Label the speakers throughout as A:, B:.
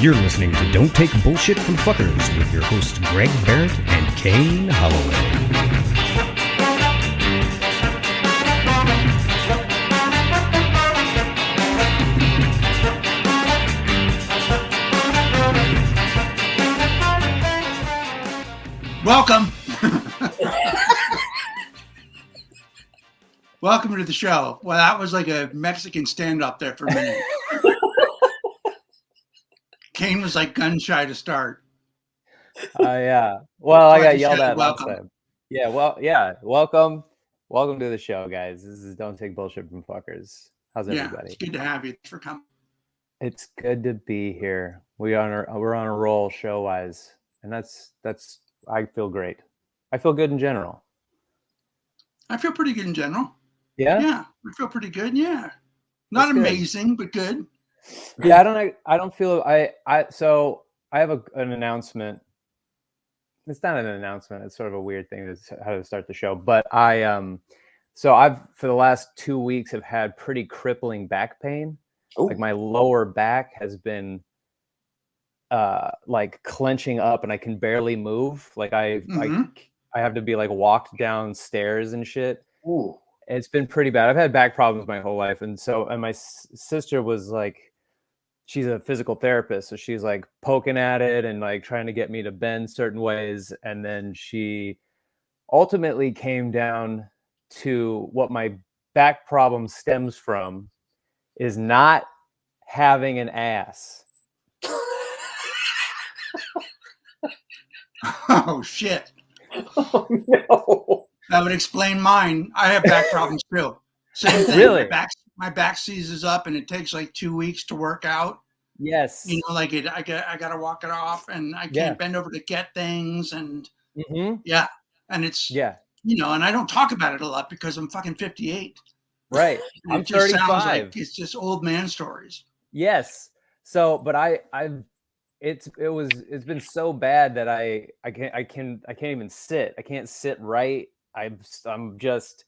A: You're listening to Don't Take Bullshit from Fuckers with your hosts Greg Barrett and Kane Holloway.
B: Welcome. Welcome to the show. Well, that was like a Mexican standoff there for a minute. Kane was like gun shy to start.
C: Yeah. Well, I got yelled at
B: welcome.
C: last time. Yeah. Well, yeah. Welcome to the show, guys. This is Don't Take Bullshit from Fuckers. How's everybody?
B: It's good to have you. Thanks for coming.
C: It's good to be here. We're on a roll show wise, and that's. I feel great. I feel good in general.
B: I feel pretty good in general.
C: Yeah.
B: Yeah, I feel pretty good. Yeah, not amazing, but good.
C: Yeah, I don't feel. So I have an announcement. It's not an announcement. It's sort of a weird thing how to start the show. But so I've for the last 2 weeks have had pretty crippling back pain. Ooh. Like my lower back has been like clenching up, and I can barely move. Like I have to be like walked downstairs and shit.
D: Ooh.
C: It's been pretty bad. I've had back problems my whole life, and my sister was like, she's a physical therapist, so she's like poking at it and like trying to get me to bend certain ways, and then she ultimately came down to what my back problem stems from is not having an ass.
B: Oh shit!
D: Oh no!
B: That would explain mine. I have back problems too. Same thing.
C: Really?
B: My back seizes up, and it takes like 2 weeks to work out.
C: Yes.
B: You know, like I gotta walk it off, and I can't bend over to get things, and and it's you know, and I don't talk about it a lot because I'm fucking 58.
C: Right. I'm 35.
B: Sounds like it's just old man stories.
C: Yes. So, but it's been so bad that I can't even sit. I can't sit right. I'm just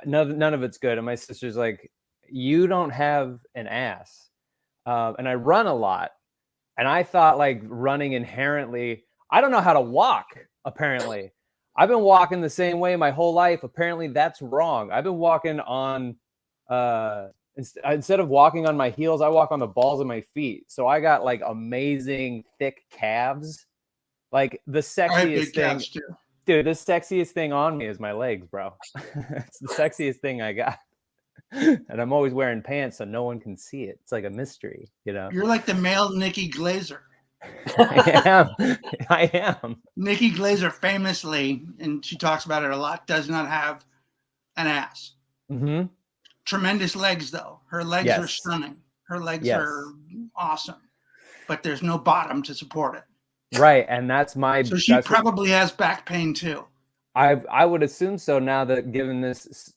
C: none of it's good. And my sister's like, you don't have an ass. And I run a lot, and I thought like running inherently, I don't know how to walk. Apparently I've been walking the same way my whole life. Apparently that's wrong. I've been walking on, instead of walking on my heels, I walk on the balls of my feet. So I got like amazing thick calves. Like the sexiest thing, dude, the sexiest thing on me is my legs, bro. It's the sexiest thing I got. And I'm always wearing pants so no one can see it. It's like a mystery, you know?
B: You're like the male Nikki Glaser.
C: I am.
B: Nikki Glaser famously, and she talks about it a lot, does not have an ass.
C: Mm-hmm.
B: Tremendous legs, though. Her legs are stunning. Her legs are awesome. But there's no bottom to support it.
C: Right, and that's my...
B: So she probably has back pain, too.
C: I would assume so now that given this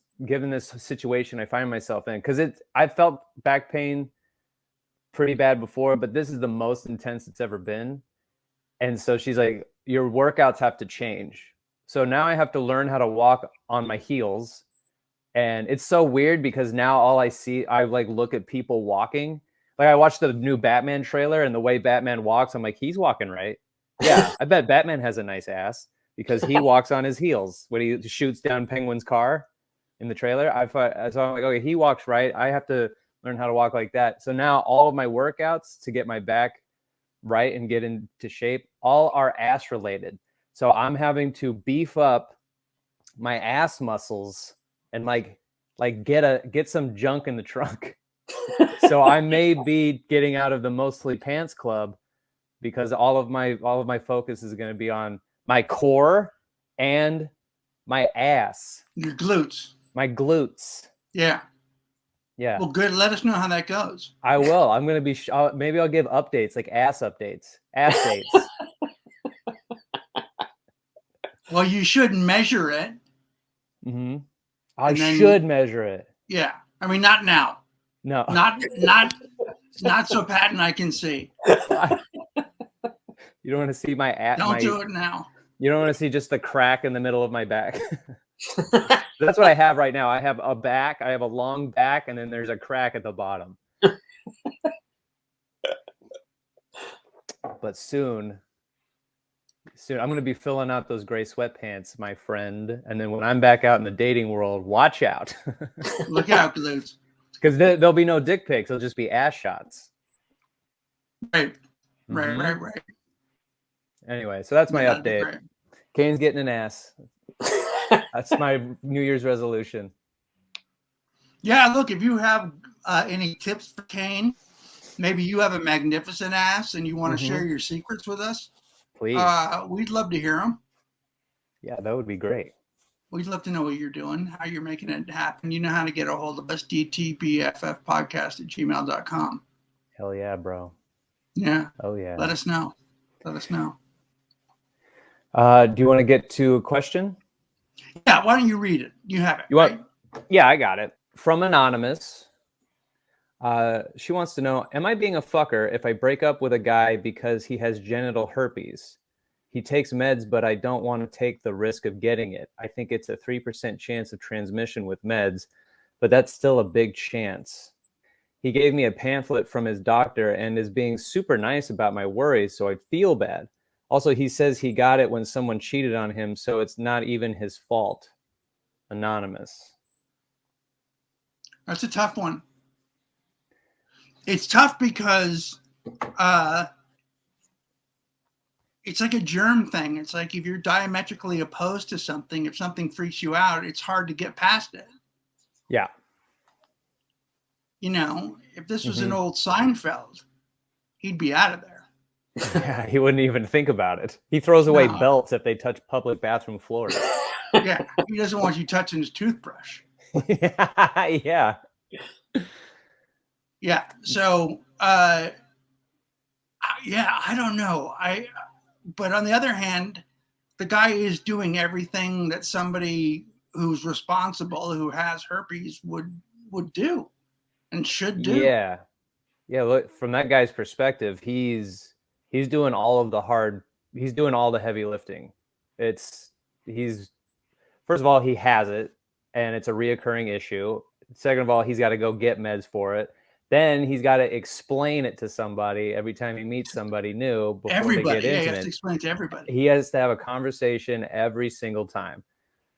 C: situation I find myself in, because I felt back pain pretty bad before, but this is the most intense it's ever been. And so she's like, your workouts have to change. So now I have to learn how to walk on my heels. And it's so weird because now all I see, I like look at people walking. Like I watched the new Batman trailer, and the way Batman walks, I'm like, he's walking right. Yeah, I bet Batman has a nice ass because he walks on his heels when he shoots down Penguin's car. In the trailer, so I'm like, okay, he walks right. I have to learn how to walk like that. So now all of my workouts to get my back right and get into shape, all are ass related. So I'm having to beef up my ass muscles and like get some junk in the trunk. So I may be getting out of the Mostly Pants Club because all of my focus is going to be on my core and my ass.
B: Your glutes.
C: My glutes.
B: Yeah.
C: Yeah.
B: Well, good. Let us know how that goes.
C: I will. I'm going to be, maybe I'll give updates, like ass updates. Ass dates.
B: Well, you should measure it.
C: Mm-hmm. I should measure it.
B: Yeah. I mean, not now.
C: No.
B: Not so Pat and I can see.
C: You don't want to see my ass.
B: Don't do it now.
C: You don't want to see just the crack in the middle of my back. That's what I have right now. I have a back. I have a long back, and then there's a crack at the bottom. but soon I'm going to be filling out those gray sweatpants, my friend. And then when I'm back out in the dating world, watch out.
B: Look out, Glutes.
C: Because there'll be no dick pics. It'll just be ass shots.
B: Right. Right.
C: Anyway, so that's my update. Kane's getting an ass. That's my New Year's resolution.
B: Yeah, look, if you have any tips for Kane, maybe you have a magnificent ass and you want to share your secrets with us,
C: please.
B: We'd love to hear them.
C: Yeah, that would be great.
B: We'd love to know what you're doing, how you're making it happen. You know how to get a hold of us, dtbffpodcast@gmail.com.
C: Hell yeah, bro.
B: Yeah.
C: Oh, yeah.
B: Let us know.
C: Do you want to get to a question?
B: Yeah, why don't you read it? You have it.
C: Yeah, I got it. From Anonymous. She wants to know, am I being a fucker if I break up with a guy because he has genital herpes? He takes meds, but I don't want to take the risk of getting it. I think it's a 3% chance of transmission with meds, but that's still a big chance. He gave me a pamphlet from his doctor and is being super nice about my worries, so I feel bad. Also, he says he got it when someone cheated on him, so it's not even his fault. Anonymous.
B: That's a tough one. It's tough because it's like a germ thing. It's like if you're diametrically opposed to something, if something freaks you out, it's hard to get past it.
C: Yeah.
B: You know, if this was an old Seinfeld, he'd be out of there.
C: Yeah, he wouldn't even think about it. He throws away belts if they touch public bathroom floors.
B: Yeah, he doesn't want you touching his toothbrush.
C: Yeah.
B: Yeah. So, yeah, I don't know. But on the other hand, the guy is doing everything that somebody who's responsible, who has herpes, would do and should do.
C: Yeah. Look, from that guy's perspective, he's doing all of the he's doing all the heavy lifting. First of all, he has it and it's a reoccurring issue. Second of all, he's got to go get meds for it. Then he's got to explain it to somebody every time he meets somebody new before they get intimate.
B: He has to explain it to everybody.
C: He has to have a conversation every single time.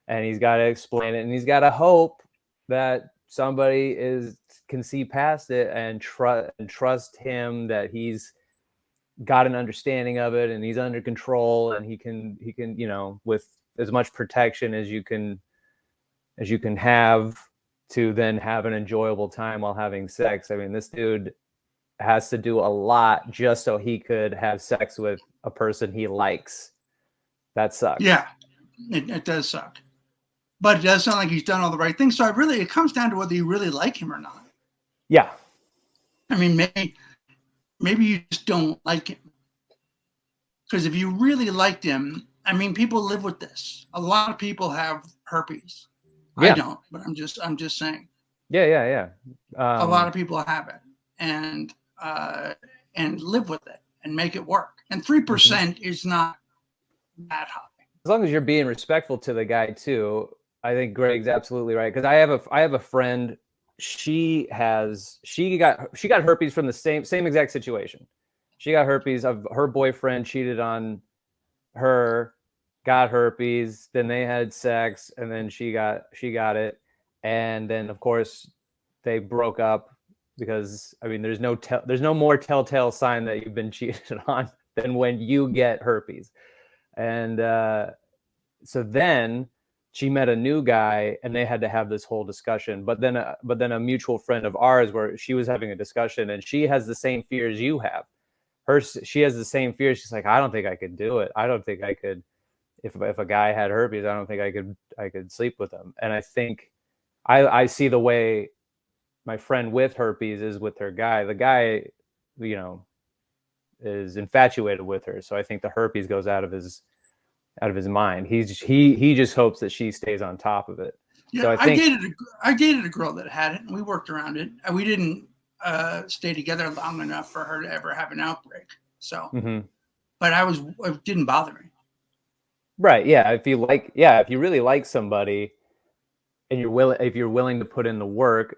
C: And he's got to explain it. And he's got to hope that somebody can see past it and trust him that he's got an understanding of it and he's under control and he can, you know, with as much protection as you can have, to then have an enjoyable time while having sex. I mean, this dude has to do a lot just so he could have sex with a person he likes. That sucks.
B: Yeah, it does suck. But it does sound like he's done all the right things. So it comes down to whether you really like him or not.
C: Yeah.
B: I mean, maybe you just don't like him. Because if you really liked him, I mean, people live with this. A lot of people have herpes. Yeah. I don't, but I'm just saying.
C: Yeah.
B: A lot of people have it and live with it and make it work. And 3% is not that high.
C: As long as you're being respectful to the guy too, I think Greg's absolutely right. Because I have a friend. She got herpes from the same exact situation. She got herpes. Her boyfriend cheated on her. Got herpes, then they had sex, and then she got it, and then of course they broke up because I mean there's no more telltale sign that you've been cheated on than when you get herpes, and so then she met a new guy and they had to have this whole discussion. But then a mutual friend of ours, where she was having a discussion and she has the same fears you have. She has the same fears. She's like, I don't think I could do it. I don't think I could. If a guy had herpes, I don't think I could sleep with him. And I think I see the way my friend with herpes is with her guy. The guy, you know, is infatuated with her. So I think the herpes goes out of his mind. He just hopes that she stays on top of it.
B: Yeah,
C: so
B: I dated a girl that had it, and we worked around it. We didn't stay together long enough for her to ever have an outbreak. So, but it didn't bother me.
C: Right. Yeah. If you really like somebody and if you're willing to put in the work,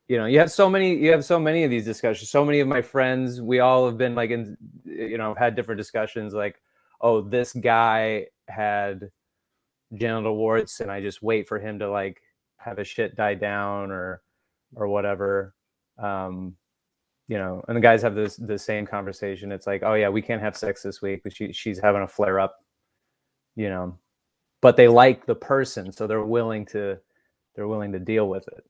C: you know, you have so many of these discussions. So many of my friends, we all have been like in, you know, had different discussions like, oh, this guy had genital warts and I just wait for him to like have his shit die down or whatever. You know, and the guys have the same conversation. It's like, oh yeah, we can't have sex this week, but she's having a flare up, you know, but they like the person, so they're willing to deal with it.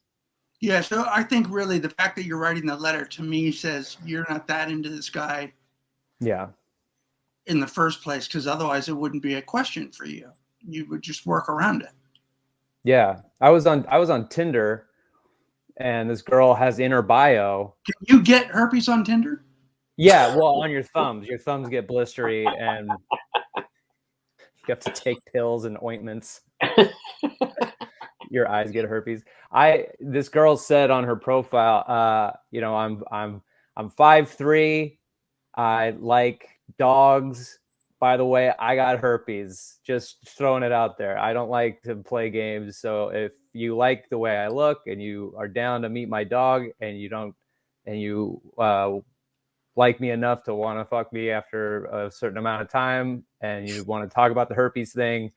B: Yeah, so I think really the fact that you're writing the letter to me says you're not that into this guy.
C: Yeah.
B: In the first place, because otherwise it wouldn't be a question for you. You would just work around it.
C: Yeah, I was on Tinder, and this girl has in her bio.
B: Can you get herpes on Tinder?
C: Yeah, well, on your thumbs get blistery, and you have to take pills and ointments. Your eyes get herpes. This girl said on her profile, you know, I'm 5'3". I like dogs. By the way, I got herpes. Just throwing it out there. I don't like to play games. So if you like the way I look and you are down to meet my dog and you like me enough to want to fuck me after a certain amount of time and you want to talk about the herpes thing,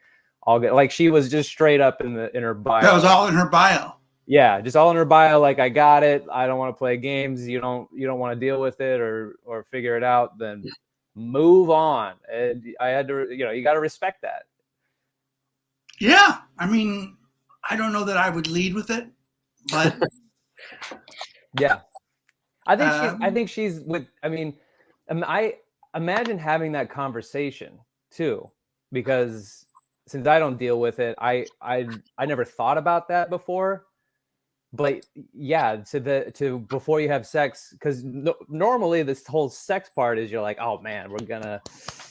C: I'll get, like, she was just straight up in her bio.
B: That was all in her bio.
C: Yeah, just all in her bio. Like, I got it. I don't want to play games. You don't want to deal with it or figure it out. Then move on. And I had to, you know, you got to respect that.
B: Yeah, I mean, I don't know that I would lead with it, but
C: yeah, I think she's with. I mean, I imagine having that conversation too, because since I don't deal with it, I never thought about that before. But yeah, to before you have sex, because normally this whole sex part is you're like, oh man,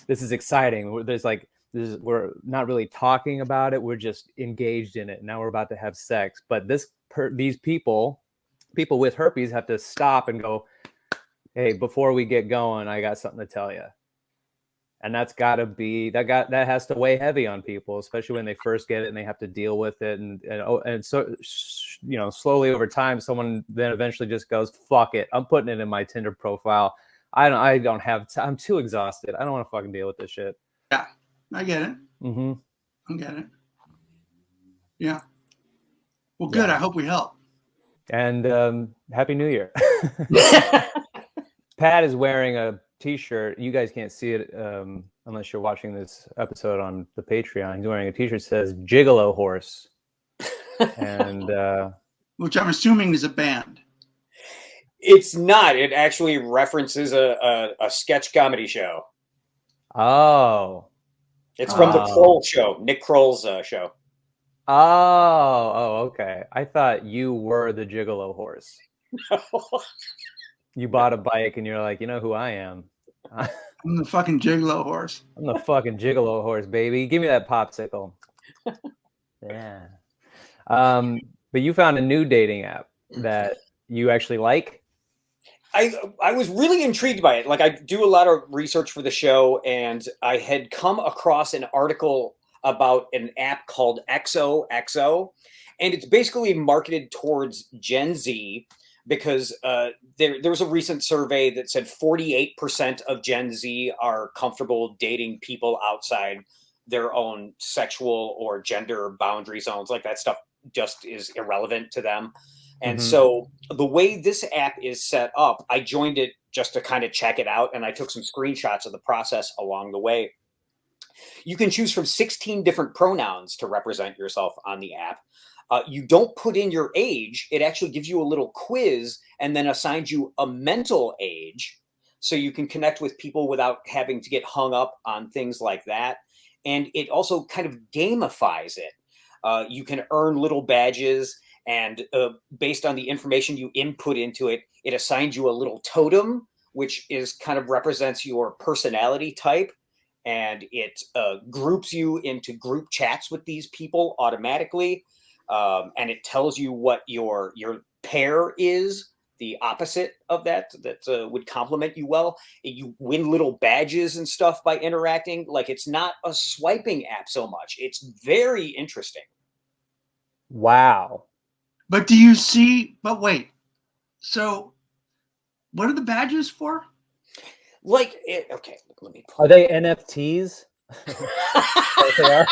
C: this is exciting. We're not really talking about it. We're just engaged in it. Now we're about to have sex. But these people with herpes have to stop and go, hey, before we get going, I got something to tell you. And that has to weigh heavy on people, especially when they first get it and they have to deal with it. And so, you know, slowly over time, someone then eventually just goes, fuck it. I'm putting it in my Tinder profile. I'm too exhausted. I don't want to fucking deal with this shit.
B: Yeah, I get it.
C: Mm-hmm.
B: I get it. Yeah. Well, good. Yeah. I hope we help.
C: And Happy New Year. Pat is wearing a t-shirt. You guys can't see it unless you're watching this episode on the Patreon. He's wearing a t-shirt that says Gigolo Horse. And
B: which I'm assuming is a band.
D: It's not. It actually references a sketch comedy show.
C: Oh.
D: It's from the Kroll show, Nick Kroll's show.
C: Oh, okay. I thought you were the Gigolo Horse. No. You bought a bike and you're like, you know who I am?
B: I'm the fucking Gigolo Horse.
C: I'm the fucking Gigolo Horse, baby. Give me that popsicle. Yeah. But you found a new dating app that you actually like?
D: I was really intrigued by it. Like, I do a lot of research for the show, and I had come across an article about an app called XOXO, and it's basically marketed towards Gen Z. Because there was a recent survey that said 48% of Gen Z are comfortable dating people outside their own sexual or gender boundary zones. Like, that stuff just is irrelevant to them. And so the way this app is set up, I joined it just to kind of check it out. And I took some screenshots of the process along the way. You can choose from 16 different pronouns to represent yourself on the app. You don't put in your age. It actually gives you a little quiz and then assigns you a mental age so you can connect with people without having to get hung up on things like that. And it also kind of gamifies it. You can earn little badges, and based on the information you input into it, it assigns you a little totem, which is kind of represents your personality type. And it groups you into group chats with these people automatically. And it tells you what your pair is, the opposite of that would complement you well. You win little badges and stuff by interacting. Like, it's not a swiping app so much. It's very interesting.
C: Wow.
B: But do you see, but wait, So, what are the badges for?
D: Like, okay, let me pull
C: Are they NFTs? What they are?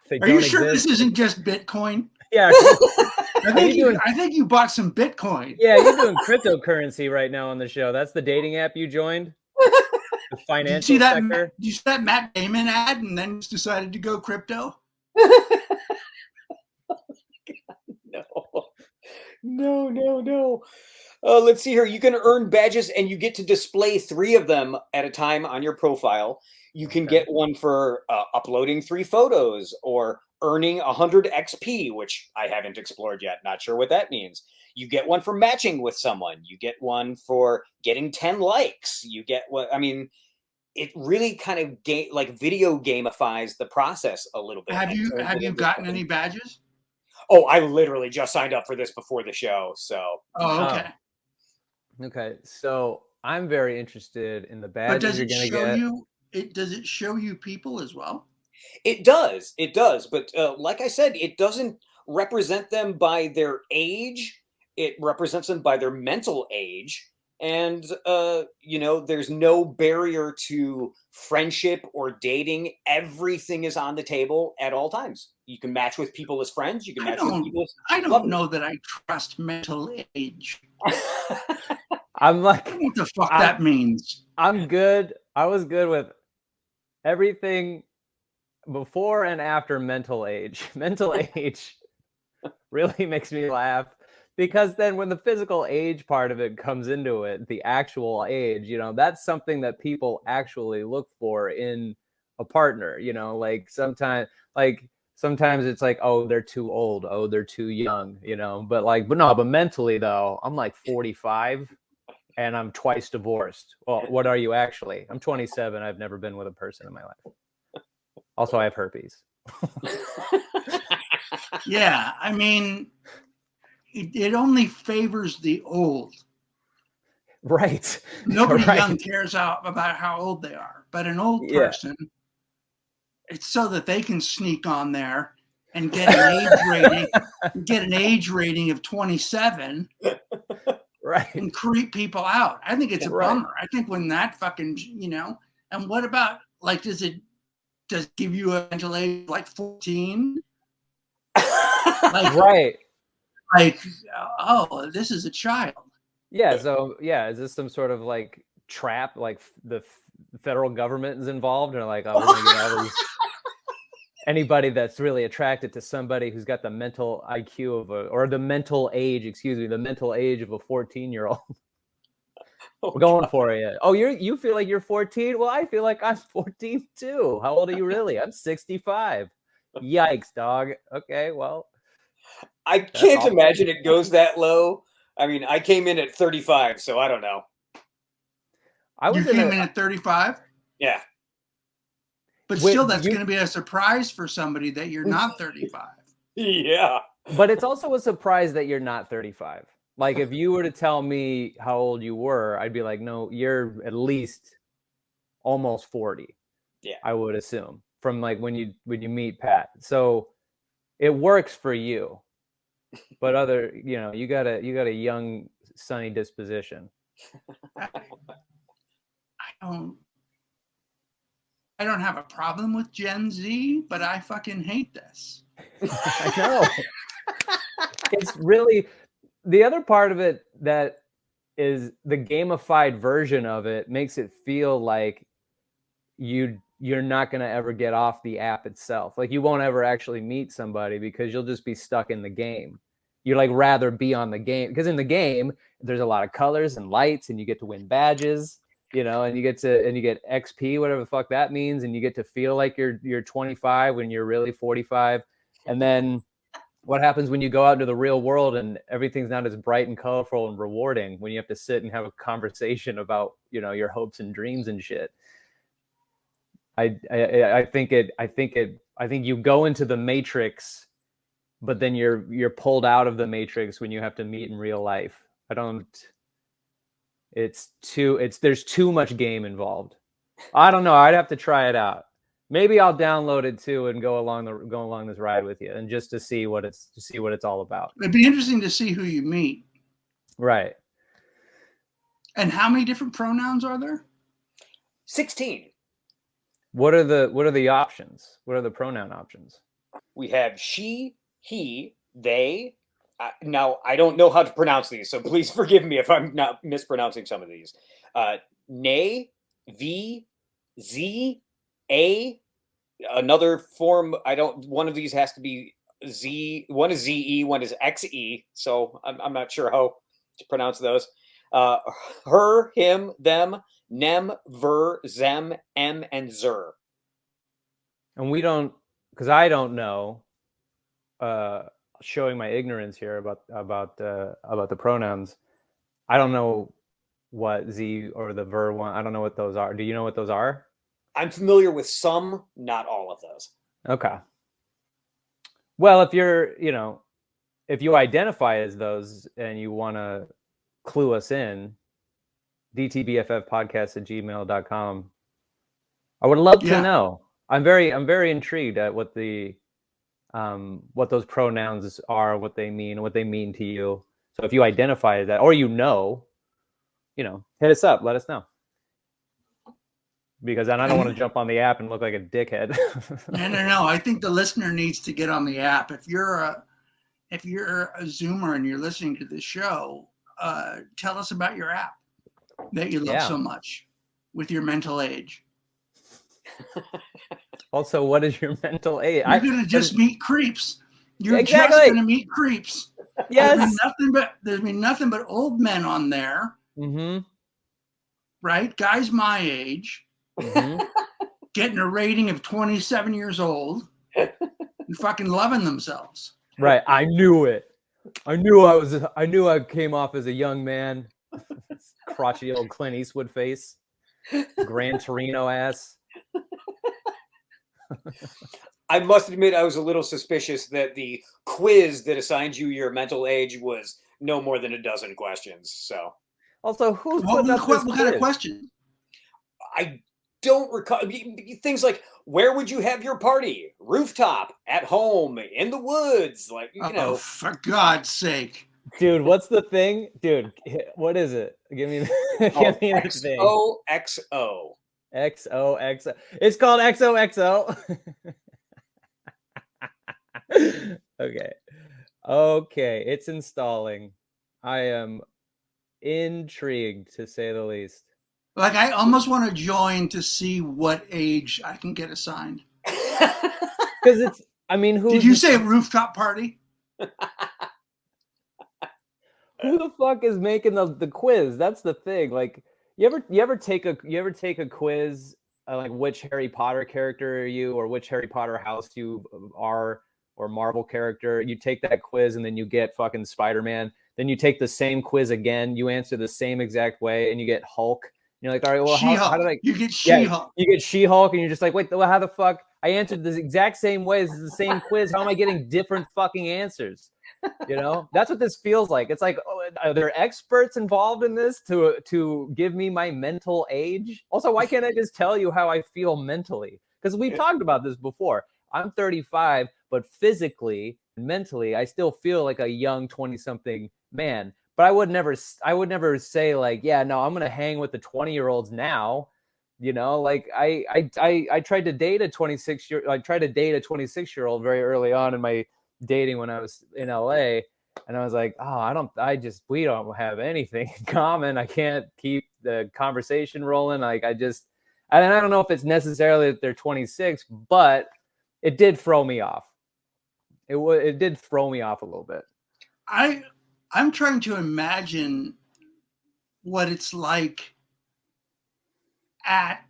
C: They
B: Are you
C: don't
B: sure
C: exist.
B: this isn't just Bitcoin?
C: Yeah.
B: I think you bought some Bitcoin.
C: Yeah, you're doing cryptocurrency right now on the show. That's the dating app you joined? The
B: Did you
C: financial sector?
B: Did you see that Matt Damon ad and then just decided to go crypto?
D: No. Let's see here. You can earn badges and you get to display 3 of them at a time on your profile. You can
C: Okay.
D: get one for uploading 3 photos or earning 100 XP, which I haven't explored yet. Not sure what that means. You get one for matching with someone. You get one for getting 10 likes. You get what, I mean, it really kind of like video gamifies the process a little bit.
B: Have you gotten any badges?
D: Oh, I literally just signed up for this before the show. So,
B: Oh, okay.
C: Okay, so I'm very interested in the
B: But
C: badges
B: does
C: you're
B: it
C: gonna
B: show
C: get.
B: you? Does it show you people as well?
D: it does. It does. But like I said, it doesn't represent them by their age. It represents them by their mental age. And, there's no barrier to friendship or dating. Everything is on the table at all times. You can match with people as friends. You can match with people as
B: I don't
D: lovers.
B: know that I trust mental age.
C: I'm like,
B: I don't know what the fuck that means.
C: I'm good. I was good with everything before and after mental age. Mental age really makes me laugh because then when the physical age part of it comes into it, the actual age, that's something that people actually look for in a partner, sometimes it's like, oh, they're too old, oh, they're too young, but mentally though, I'm like 45 and I'm twice divorced. Well, what are you actually? I'm 27. I've never been with a person in my life. Also, I have herpes.
B: Yeah, I mean, it only favors the old.
C: Right.
B: Nobody
C: Right.
B: young cares about how old they are, but an old person, it's so that they can sneak on there and get an age rating of 27.
C: Right.
B: And creep people out. I think it's a
C: Right.
B: bummer. I think when that fucking, and what about, like, does it give you a mental age like 14?
C: Right.
B: Like, oh, this is a child.
C: Yeah. So, yeah, is this some sort of like trap? Like the federal government is involved, or like, oh, we're gonna get all these anybody that's really attracted to somebody who's got the mental IQ the mental age of a 14-year-old. We're going for it. Oh, you feel like you're 14? Well, I feel like I'm 14 too. How old are you really? I'm 65. Yikes, dog. Okay, well,
D: I can't imagine it goes that low. I mean, I came in at 35, so I don't know.
B: You came in at 35?
D: Yeah.
B: But still, that's going to be a surprise for somebody that you're not 35.
D: Yeah.
C: But it's also a surprise that you're not 35. Like, if you were to tell me how old you were, I'd be like, no, you're at least almost 40.
D: Yeah.
C: I would assume from like when you meet Pat. So it works for you. But you got a young, sunny disposition.
B: I don't have a problem with Gen Z, but I fucking hate this.
C: I know. It's really the other part of it that is the gamified version of it makes it feel like you're not going to ever get off the app itself. Like you won't ever actually meet somebody because you'll just be stuck in the game. You'd like rather be on the game because in the game there's a lot of colors and lights and you get to win badges, and you get XP, whatever the fuck that means, and you get to feel like you're 25 when you're really 45. And then what happens when you go out into the real world and everything's not as bright and colorful and rewarding when you have to sit and have a conversation about, your hopes and dreams and shit. I think you go into the matrix, but then you're pulled out of the matrix when you have to meet in real life. There's too much game involved. I don't know. I'd have to try it out. Maybe I'll download it too and go along this ride with you, and just to see what it's all about.
B: It'd be interesting to see who you meet.
C: Right.
B: And how many different pronouns are there?
D: 16.
C: What are the options? What are the pronoun options?
D: We have she, he, they. Now, I don't know how to pronounce these, so please forgive me if I'm not mispronouncing some of these. Nay, v, z, a. Another form, one of these has to be z. One is ze, one is xe. So I'm not sure how to pronounce those. Her, him, them, nem, ver, zem, em, and zer.
C: And we don't, because I don't know. Showing my ignorance here about the pronouns. I don't know what z or the ver one. I don't know what those are. Do you know what those are?
D: I'm familiar with some, not all of those.
C: Okay. Well, if you identify as those and you want to clue us in, dtbffpodcast@gmail.com. I would love to know. I'm very intrigued at what those pronouns are, what they mean to you. So if you identify as that, or hit us up, let us know. Because then I don't want to jump on the app and look like a dickhead.
B: No. I think the listener needs to get on the app. If you're a Zoomer and you're listening to this show, tell us about your app that you love so much with your mental age.
C: Also, what is your mental age?
B: You're going to just meet creeps. You're
C: Exactly.
B: just going to meet creeps.
C: Yes.
B: There's been nothing but old men on there.
C: Mm-hmm.
B: Right? Guys my age.
C: Mm-hmm.
B: Getting a rating of 27 years old and fucking loving themselves.
C: Right. I knew it. I knew I came off as a young man. Crotchety old Clint Eastwood face. Gran Torino ass.
D: I must admit, I was a little suspicious that the quiz that assigned you your mental age was no more than a dozen questions. So,
C: also, what kind
B: of question?
D: I don't recall. Things like, where would you have your party? Rooftop, at home, in the woods,
B: For God's sake.
C: Dude, what's the thing? Dude, what is it? Give me the thing.
D: XOXO.
C: XOXO. It's called XOXO. Okay, it's installing. I am intrigued, to say the least.
B: Like, I almost want to join to see what age I can get assigned.
C: Because
B: did you say rooftop party?
C: Who the fuck is making the quiz? That's the thing. Like, you ever take a quiz, like which Harry Potter character are you, or which Harry Potter house you are, or Marvel character? You take that quiz and then you get fucking Spider-Man. Then you take the same quiz again. You answer the same exact way and you get Hulk. And you're like, all right, well, how did I?
B: You get She-Hulk.
C: You get She-Hulk, and you're just like, wait, well, how the fuck? I answered the exact same way. This is the same quiz. How am I getting different fucking answers? That's what this feels like. It's like, are there experts involved in this to give me my mental age? Also, why can't I just tell you how I feel mentally? Because we've talked about this before. I'm 35, but physically and mentally, I still feel like a young 20-something man. But I would never say like, yeah, no, I'm gonna hang with the 20-year-olds now. Like I tried to date a 26-year-old very early on in my dating when I was in LA, and I was like, we don't have anything in common. I can't keep the conversation rolling. Like I don't know if it's necessarily that they're 26, but it did throw me off. It did throw me off a little bit.
B: I'm trying to imagine what it's like at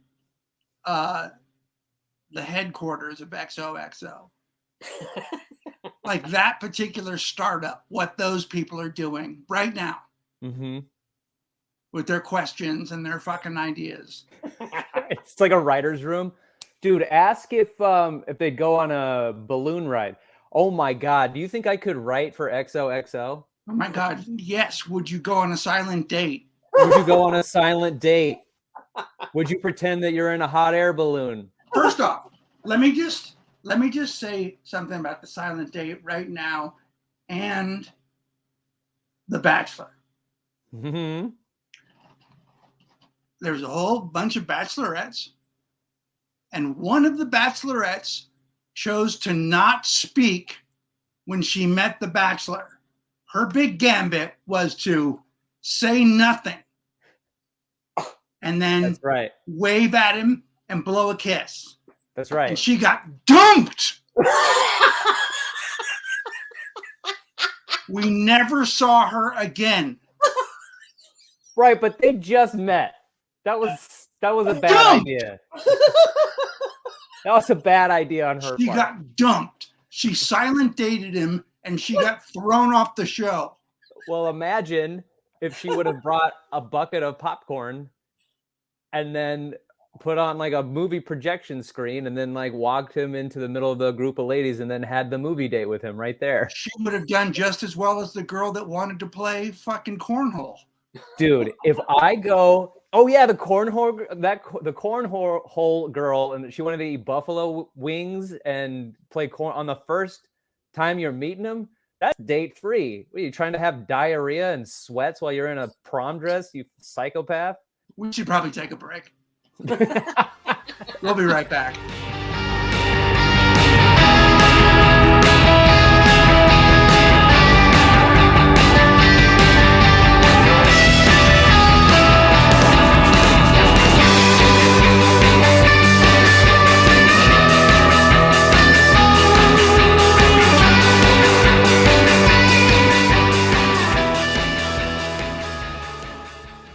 B: the headquarters of XOXO. Like that particular startup, what those people are doing right now.
C: Mm-hmm.
B: With their questions and their fucking ideas.
C: It's like a writer's room. Dude, ask if they go on a balloon ride. Oh my God, do you think I could write for XOXO?
B: Oh my God, yes. Would you go on a silent date?
C: Would you go on a silent date? Would you pretend that you're in a hot air balloon?
B: First off, let me just say something about the silent date right now and The Bachelor.
C: Mm-hmm.
B: There's a whole bunch of bachelorettes, and one of the bachelorettes chose to not speak when she met the bachelor. Her big gambit was to say nothing and then
C: That's right.
B: wave at him and blow a kiss.
C: That's right.
B: And she got dumped. We never saw her again.
C: Right, but they just met. That was a bad
B: Dumped.
C: idea. That was a bad idea on her
B: She
C: part.
B: got dumped. She silent dated him and she got thrown off the show.
C: Well, imagine if she would have brought a bucket of popcorn and then put on like a movie projection screen and then like walked him into the middle of the group of ladies and then had the movie date with him right there.
B: She would have done just as well as the girl that wanted to play fucking cornhole.
C: Dude, if I go, oh yeah, the cornhole girl, and she wanted to eat buffalo wings and play corn on the first time you're meeting them. That's date free. What are you trying to have diarrhea and sweats while you're in a prom dress? You psychopath.
B: We should probably take a break. We'll be right back.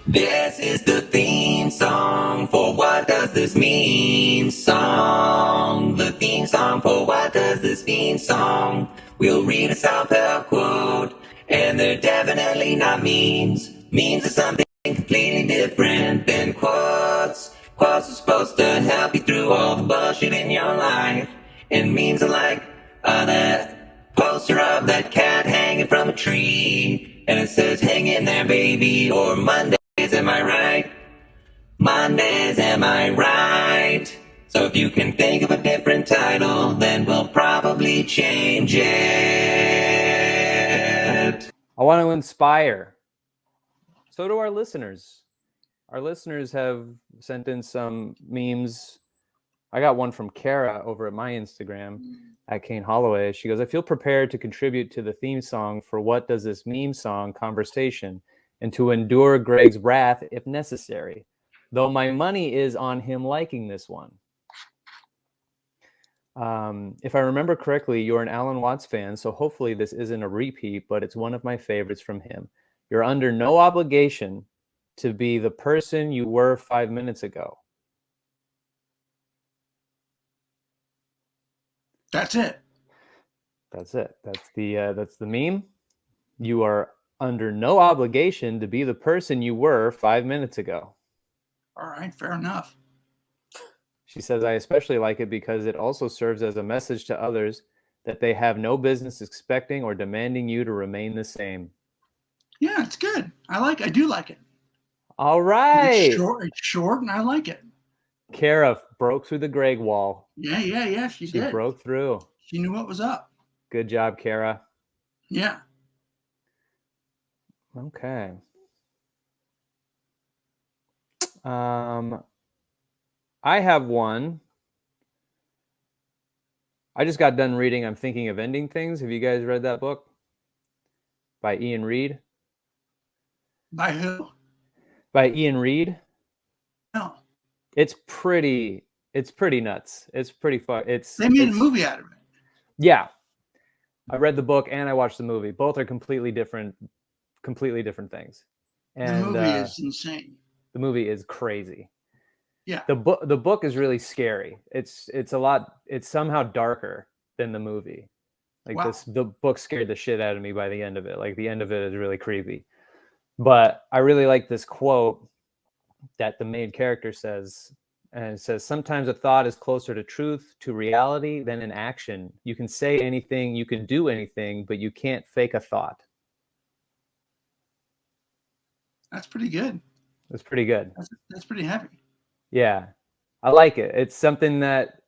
E: This is the theme song for What Does This Mean song. The theme song for What Does This Mean song. We'll read a self-help quote, and they're definitely not memes. Memes are something completely different than quotes. Quotes are supposed to help you through all the bullshit in your life. And memes are like that poster of that cat hanging from a tree. And it says, hang in there, baby, or Mondays, am I right? Mondays, am I right? So if you can think of a different title, then we'll probably change it.
C: I want to inspire. So do our listeners. Our listeners have sent in some memes. I got one from Kara over at my Instagram at Kane Holloway. She goes, I feel prepared to contribute to the theme song for What Does This Meme song conversation and to endure Greg's wrath if necessary, though my money is on him liking this one. If I remember correctly, you're an Alan Watts fan, so hopefully this isn't a repeat, but it's one of my favorites from him. You're under no obligation to be the person you were 5 minutes ago.
B: That's it.
C: That's it. That's the meme. You are under no obligation to be the person you were 5 minutes ago.
B: All right, fair enough.
C: She says, I especially like it because it also serves as a message to others that they have no business expecting or demanding you to remain the same.
B: Yeah, it's good. I do like it.
C: All right.
B: It's short and I like it.
C: Kara broke through the Greg wall.
B: Yeah, she did.
C: Broke through.
B: She knew what was up.
C: Good job, Kara.
B: Yeah.
C: Okay. I have one. I just got done reading I'm Thinking of Ending Things. Have you guys read that book? By Ian Reid?
B: By who?
C: By Ian Reid.
B: No.
C: It's pretty nuts. It's pretty fun.
B: They made a movie out of it.
C: Yeah. I read the book and I watched the movie. Both are completely different things. And
B: the movie is insane.
C: The movie is crazy.
B: Yeah.
C: The book is really scary. It's somehow darker than the movie. Like
B: Wow.
C: the book scared the shit out of me by the end of it. Like the end of it is really creepy. But I really like this quote that the main character says, and it says, sometimes a thought is closer to truth, to reality than an action. You can say anything, you can do anything, but you can't fake a thought.
B: That's pretty good.
C: It's pretty good.
B: That's pretty heavy.
C: Yeah, I like it. It's something that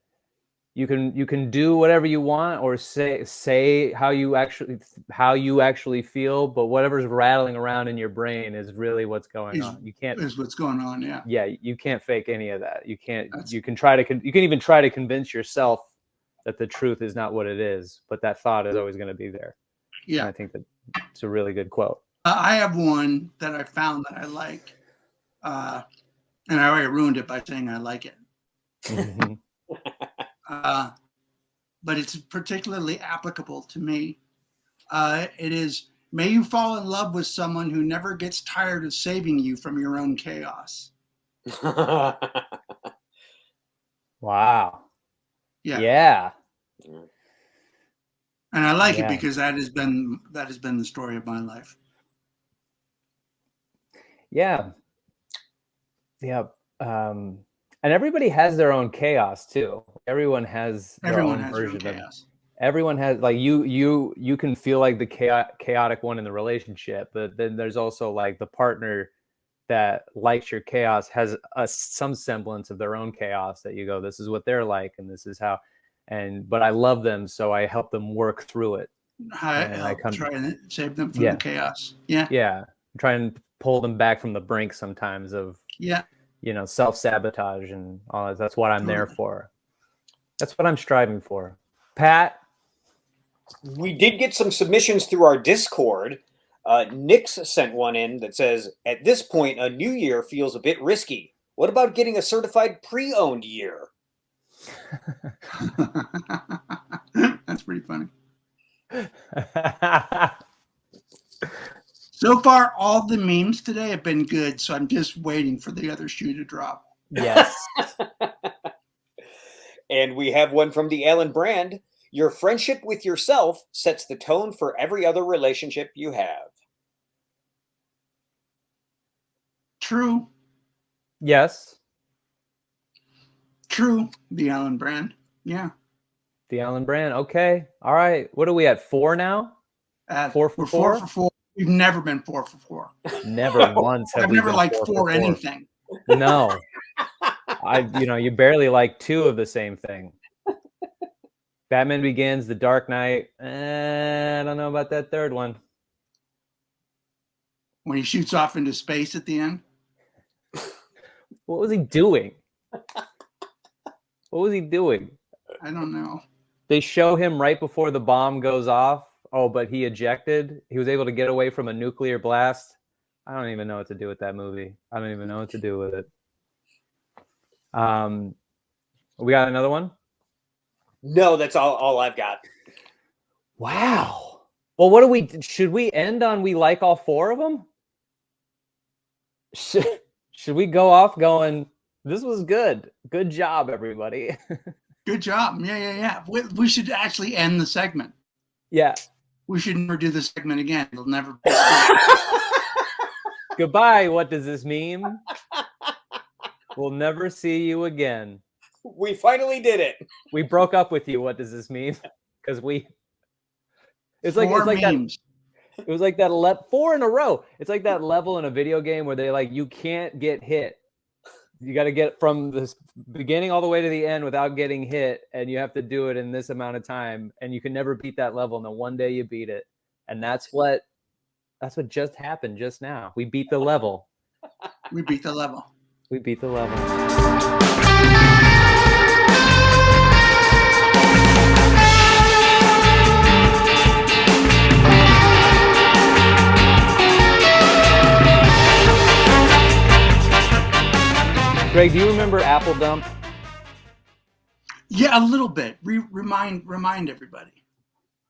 C: you can do whatever you want or say how you actually feel, but whatever's rattling around in your brain is really what's going on. You can't
B: is what's going on. Yeah.
C: Yeah, you can't fake any of that. You can't.
B: That's-
C: You can even try to convince yourself that the truth is not what it is, but that thought is always going to be there.
B: Yeah.
C: And I think that it's a really good quote.
B: I have one that I found that I like, and I already ruined it by saying I like it.
C: Mhm.
B: But it's particularly applicable to me. It is, may you fall in love with someone who never gets tired of saving you from your own chaos.
C: Wow.
B: Yeah.
C: Yeah.
B: And I like it
C: Yeah.
B: because that has been the story of my life.
C: Yeah. Yeah. And everybody has their own chaos too. Everyone has their own
B: Their own
C: version of
B: chaos.
C: everyone has, like, you can feel like the chaotic one in the relationship, but then there's also like the partner that likes your chaos has some semblance of their own chaos that you go, this is what they're like and this is how, but I love them, so I help them work through it.
B: I try and save them from the chaos. Yeah.
C: Yeah. Try and pull them back from the brink sometimes of self-sabotage and all that. That's what I'm there for. That's what I'm striving for. Pat?
D: We did get some submissions through our Discord. Nix sent one in that says, at this point, a new year feels a bit risky. What about getting a certified pre-owned year?
B: That's pretty funny. So far, all the memes today have been good, so I'm just waiting for the other shoe to drop.
C: Yes.
D: And we have one from the Alan Brand. Your friendship with yourself sets the tone for every other relationship you have.
B: True.
C: Yes.
B: True. The Alan Brand. Yeah.
C: The Alan Brand. Okay. All right. What are we at? 4 now? 4 for 4?
B: 4 for 4. We've never been 4 for 4.
C: Never once have
B: I've
C: we
B: never
C: been
B: liked
C: 4 for
B: 4 anything.
C: No. You barely like 2 of the same thing. Batman Begins, The Dark Knight. I don't know about that third one.
B: When he shoots off into space at the end.
C: What was he doing? What was he doing?
B: I don't know.
C: They show him right before the bomb goes off. Oh, but he ejected. He was able to get away from a nuclear blast. I don't even know what to do with that movie. I don't even know what to do with it. We got another one?
D: No, that's all I've got.
C: Wow. Well, should we end on we like all 4 of them? Should we go off going, this was good. Good job, everybody.
B: Good job. Yeah. We should actually end the segment.
C: Yeah.
B: We should never do this segment again. It'll never be.
C: Goodbye. What does this mean? We'll never see you again.
D: We finally did it.
C: We broke up with you. What does this mean? Because it's like
B: memes.
C: It was like that 4 in a row. It's like that level in a video game where they like, you can't get hit. You got to get from the beginning all the way to the end without getting hit, and you have to do it in this amount of time, and you can never beat that level. And then one day you beat it, and that's what just happened just now. We beat the level.
B: We beat the level.
C: We beat the level. Greg, do you remember Apple Dump?
B: Yeah, a little bit. Remind everybody.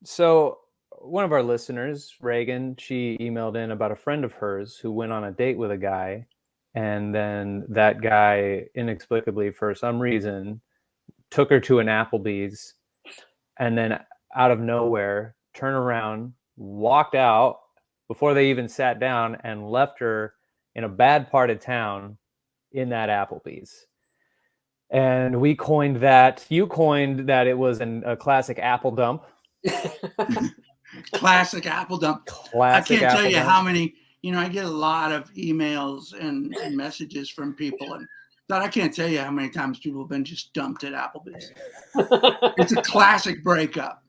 C: So one of our listeners, Reagan, she emailed in about a friend of hers who went on a date with a guy, and then that guy inexplicably, for some reason, took her to an Applebee's, and then out of nowhere, turned around, walked out before they even sat down, and left her in a bad part of town in that Applebee's. And you coined that it was a classic Apple dump.
B: Classic Apple dump. I can't tell you how many, I get a lot of emails and messages from people, and That I can't tell you how many times people have been just dumped at Applebee's. It's a classic breakup.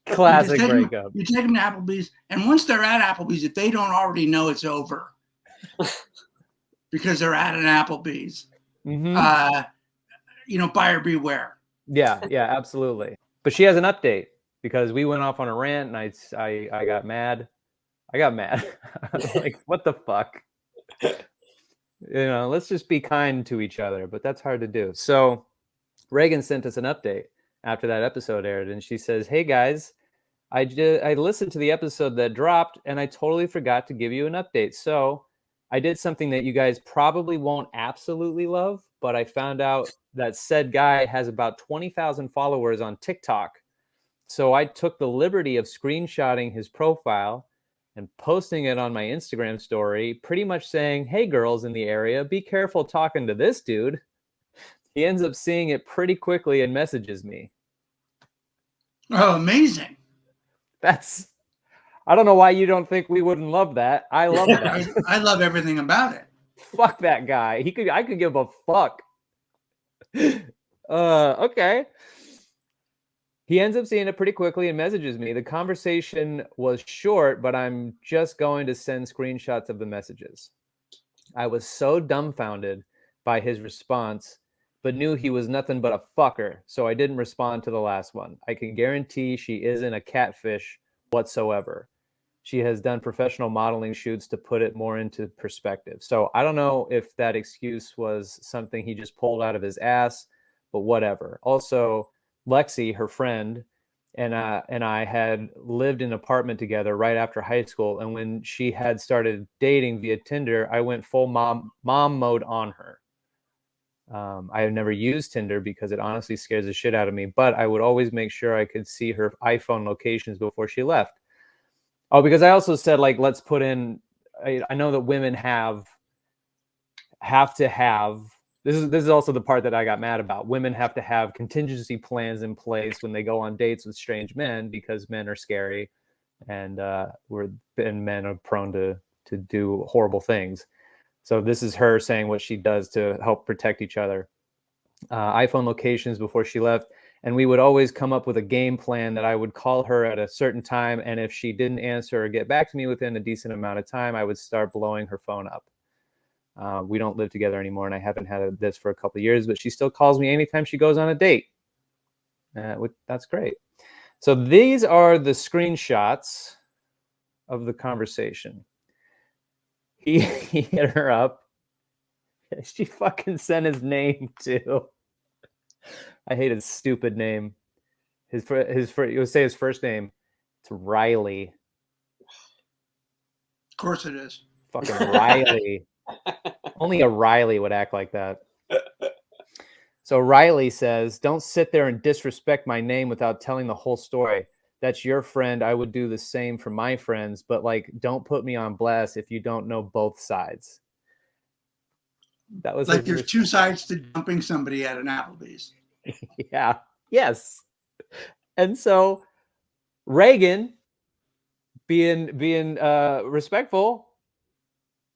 C: Classic breakup.
B: You take them to Applebee's, and once they're at Applebee's, if they don't already know it's over, because they're at an Applebee's, buyer beware.
C: Yeah, absolutely. But she has an update because we went off on a rant, and I got mad. Like, what the fuck? Let's just be kind to each other, but that's hard to do. So Reagan sent us an update after that episode aired, and she says, "Hey guys, I listened to the episode that dropped, and I totally forgot to give you an update. So I did something that you guys probably won't absolutely love, but I found out that said guy has about 20,000 followers on TikTok. So I took the liberty of screenshotting his profile and posting it on my Instagram story, pretty much saying, 'Hey girls in the area, be careful talking to this dude.' He ends up seeing it pretty quickly and messages me."
B: Oh, amazing.
C: I don't know why you don't think we wouldn't love that. I love that.
B: I love everything about it.
C: Fuck that guy. I could give a fuck. Okay. He ends up seeing it pretty quickly and messages me. The conversation was short, but I'm just going to send screenshots of the messages. I was so dumbfounded by his response, but knew he was nothing but a fucker, so I didn't respond to the last one. I can guarantee she isn't a catfish whatsoever. She has done professional modeling shoots to put it more into perspective. So I don't know if that excuse was something he just pulled out of his ass, but whatever. Also, Lexi, her friend, and I had lived in an apartment together right after high school. And when she had started dating via Tinder, I went full mom mode on her. I have never used Tinder because it honestly scares the shit out of me, but I would always make sure I could see her iPhone locations before she left. Oh, because I also said, like, let's put in, I know that women have to have, this is also the part that I got mad about. Women have to have contingency plans in place when they go on dates with strange men because men are scary and men are prone to do horrible things. So this is her saying what she does to help protect each other. iPhone locations before she left. And we would always come up with a game plan that I would call her at a certain time. And if she didn't answer or get back to me within a decent amount of time, I would start blowing her phone up. We don't live together anymore, and I haven't had this for a couple of years, but she still calls me anytime she goes on a date. That's great. So these are the screenshots of the conversation. He hit her up. She fucking sent his name too. I hate his stupid name. You would say his first name. It's Riley.
B: Of course it is.
C: Fucking Riley. Only a Riley would act like that. So Riley says, "Don't sit there and disrespect my name without telling the whole story. That's your friend. I would do the same for my friends, but like, don't put me on blast if you don't know both sides." That was
B: like there's two sides to dumping somebody at an Applebee's.
C: Yeah. Yes. And so Reagan being respectful.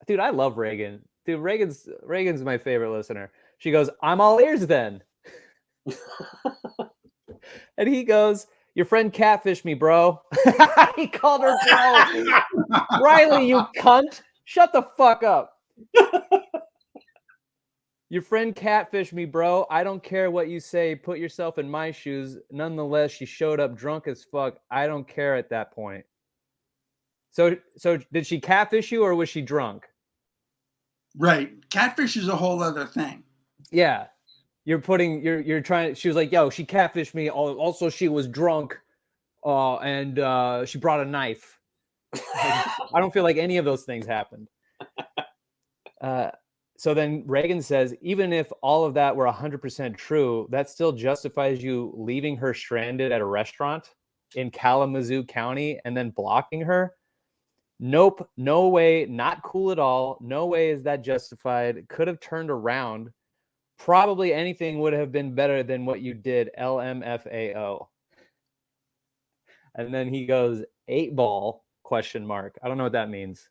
C: Dude, I love Reagan. Dude, Reagan's my favorite listener. She goes, "I'm all ears then." And he goes, "Your friend catfished me, bro." He called her bro. Riley, you cunt. Shut the fuck up. "Your friend catfished me, bro. I don't care what you say. Put yourself in my shoes. Nonetheless, she showed up drunk as fuck. I don't care at that point." So did she catfish you or was she drunk?
B: Right. Catfish is a whole other thing.
C: Yeah. You're trying. She was like, "Yo, she catfished me. Also, she was drunk. And she brought a knife." I don't feel like any of those things happened. So then Reagan says, "Even if all of that were 100% true, that still justifies you leaving her stranded at a restaurant in Kalamazoo County and then blocking her? Nope, no way, not cool at all. No way is that justified. Could have turned around. Probably anything would have been better than what you did, LMFAO." And then he goes, "8 ball, question mark. I don't know what that means.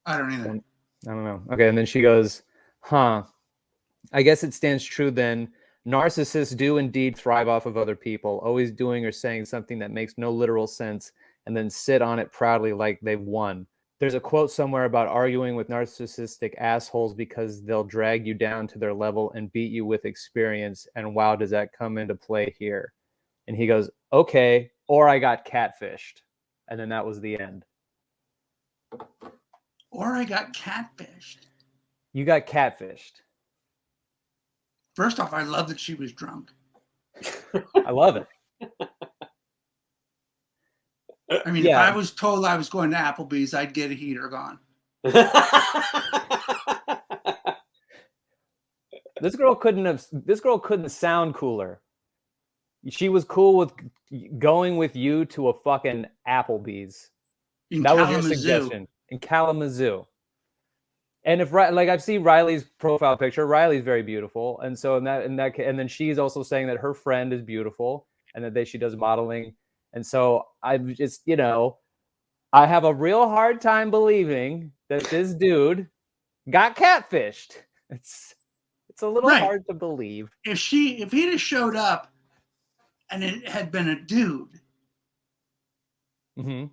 B: I don't either.
C: I don't know. Okay, and then she goes, "Huh. I guess it stands true then. Narcissists do indeed thrive off of other people, always doing or saying something that makes no literal sense and then sit on it proudly like they've won. There's a quote somewhere about arguing with narcissistic assholes because they'll drag you down to their level and beat you with experience. And wow, does that come into play here? And he goes, okay, or I got catfished. And then that was the end.
B: Or I got catfished.
C: You got catfished.
B: First off, I love that she was drunk.
C: I love it.
B: I mean,
C: Yeah.
B: if I was told I was going to Applebee's, I'd get a heater gone.
C: This girl couldn't sound cooler. She was cool with going with you to a fucking Applebee's.
B: In
C: That was your
B: Kalamazoo.
C: suggestion. In Kalamazoo. And if like I've seen Riley's profile picture, Riley's very beautiful, and so and then she's also saying that her friend is beautiful, and that she does modeling, and so I'm just I have a real hard time believing that this dude got catfished. It's a little
B: Right.
C: hard to believe.
B: If he'd have showed up and it had been a dude,
C: Mm-hmm.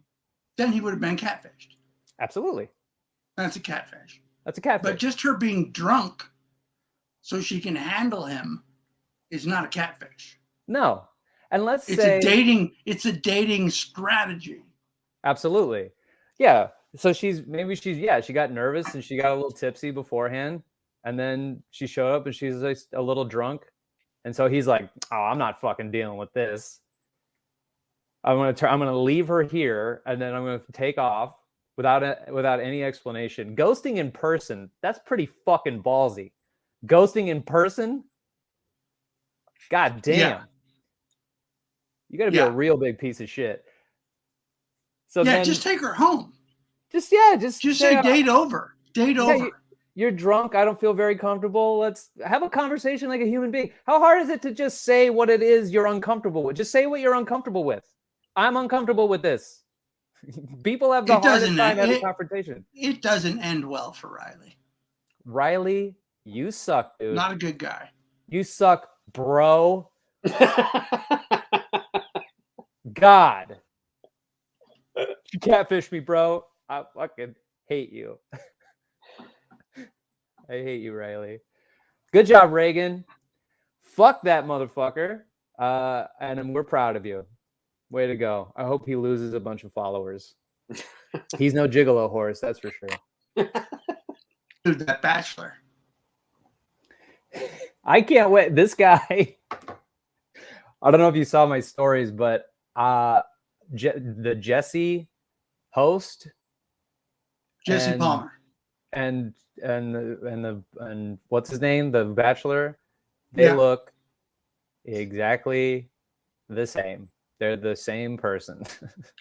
B: then he would have been catfished.
C: Absolutely,
B: That's a catfish.
C: that's a catfish.
B: But just her being drunk so she can handle him is not a catfish.
C: No, and let's
B: It's
C: say
B: a dating strategy.
C: absolutely, yeah. So she got nervous and she got a little tipsy beforehand, and then she showed up and she's like a little drunk, and so he's like, "Oh, I'm not fucking dealing with this. I'm gonna leave her here, and then I'm gonna take off without any explanation." Ghosting in person, that's pretty fucking ballsy. Ghosting in person, god damn.
B: Yeah.
C: You got to be a real big piece of shit. So
B: Yeah,
C: then,
B: just take her home.
C: just
B: Say date over. Date over.
C: You're drunk. I don't feel very comfortable. Let's have a conversation like a human being. How hard is it to just say what it is you're uncomfortable with? Just say what you're uncomfortable with. I'm uncomfortable with this. People have the hardest time having confrontation.
B: It doesn't end well for Riley.
C: Riley, you suck, dude.
B: Not a good guy.
C: You suck, bro. God. You catfish me, bro. I fucking hate you. I hate you, Riley. Good job, Reagan. Fuck that motherfucker. And we're proud of you. Way to go. I hope he loses a bunch of followers. He's no gigolo horse, that's for sure.
B: Dude, that Bachelor.
C: I can't wait. This guy, I don't know if you saw my stories, but the Jesse host,
B: Jesse Palmer,
C: and what's his name, the Bachelor, they look exactly the same. They're the same person.